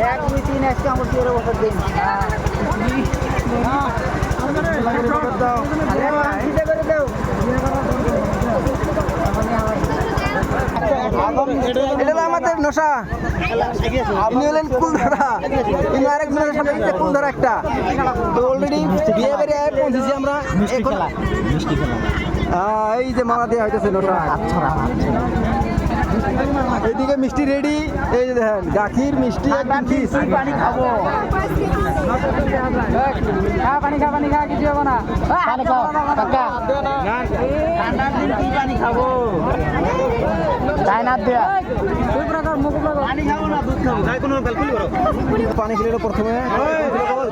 1 2 3 আজকে আমার 13 বছর দিন দাও এটা আমাদের নশা আপনি হলেন কুলধারা কিন্তু আরেকজনের সাথে কুলধারা একটা তো অলরেডি বিয়ে বেরিয়ে পৌঁছেছি আমরা এই যে মালা দেওয়া হইতেছে নশা এইদিকে মিষ্টি রেডি এই যে দেখেন গাখির মিষ্টি পানি খাবো পানি খা কিছু হবে না পানি খাবো তাই না দেয়া পানি খাবো না দুধ খাবো তাই কোনো ক্যালকুলেট করো পানি খেলে প্রথমে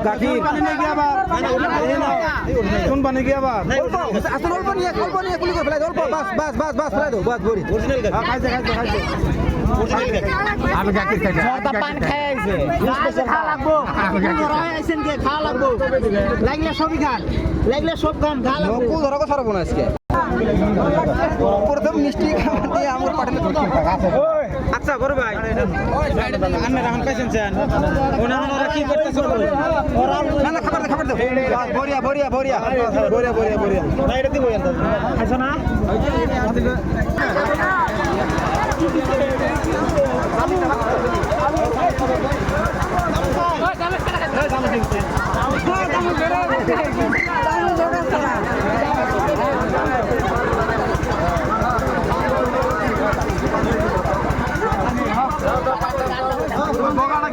গাখির পানি নিয়ে গিয়ে আবার কোন পানি গিয়ে আবার আসল অল্প নিয়ে কুলি করে ফেলাই অল্প বাস ফেলাই দাও বাস ভরি অরিজিনাল খাইছে আমি গাখির খাই জর্দা পান খাই আইছে খাওয়া লাগবো রয় আইছেন কে খাওয়া লাগবো লাগলে সবই খান লাগলে সব খান খাওয়া লাগবো কুল ধরো কথা বলবো না আজকে প্রথম মিষ্টি খাবার দিয়ে আমার পাঠালে আচ্ছা বড় ভাই আমরা রাখন পাইছেন স্যার ওনারা কি করতেছে না খাবার দাও বড়িয়া না এটা দিব আচ্ছা না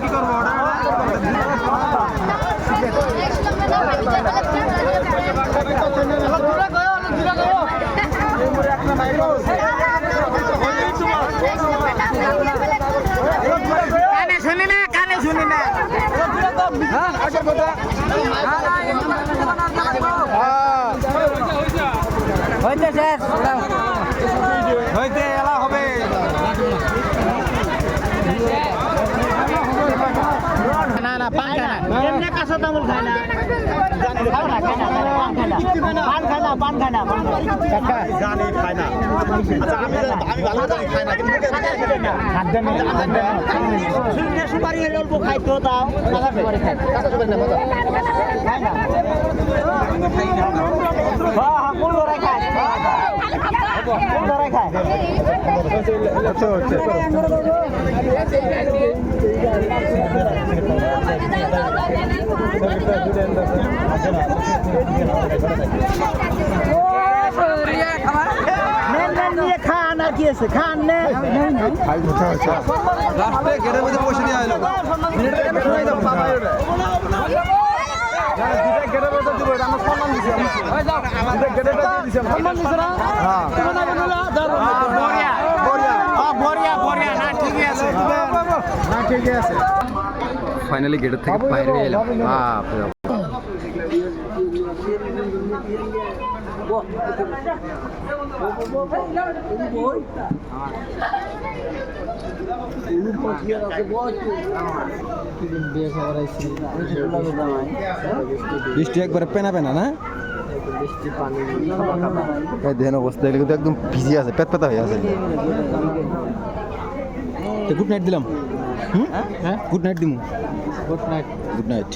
কি করবো কানে শুনি না হইতে এলা হবে না পান খায় না এমনি কাঁচা তামুল খায় না পান খায় না জানি খায় না আচ্ছা আমি ভালো জানি খায় না কিন্তু সুপারি হলে অল্প খাইতো তাও কাঁচা সুপারি খায় কাঁচা সুপারি না খায় না হ্যাঁ কোন ধরে খায় কোন ধরে খায় খান আর কি আছে খান গেটের মধ্যে পয়সা দিয়ে আইলো ফাইনালি গেটের থেকে বাইরে এলাম বৃষ্টি একবারে পেনা না দেন অবস্থা কিন্তু একদম ভিজে আছে পেট পেতা হয়ে আছে গুড নাইট দিলাম গুড নাইট দিমু গুড নাইট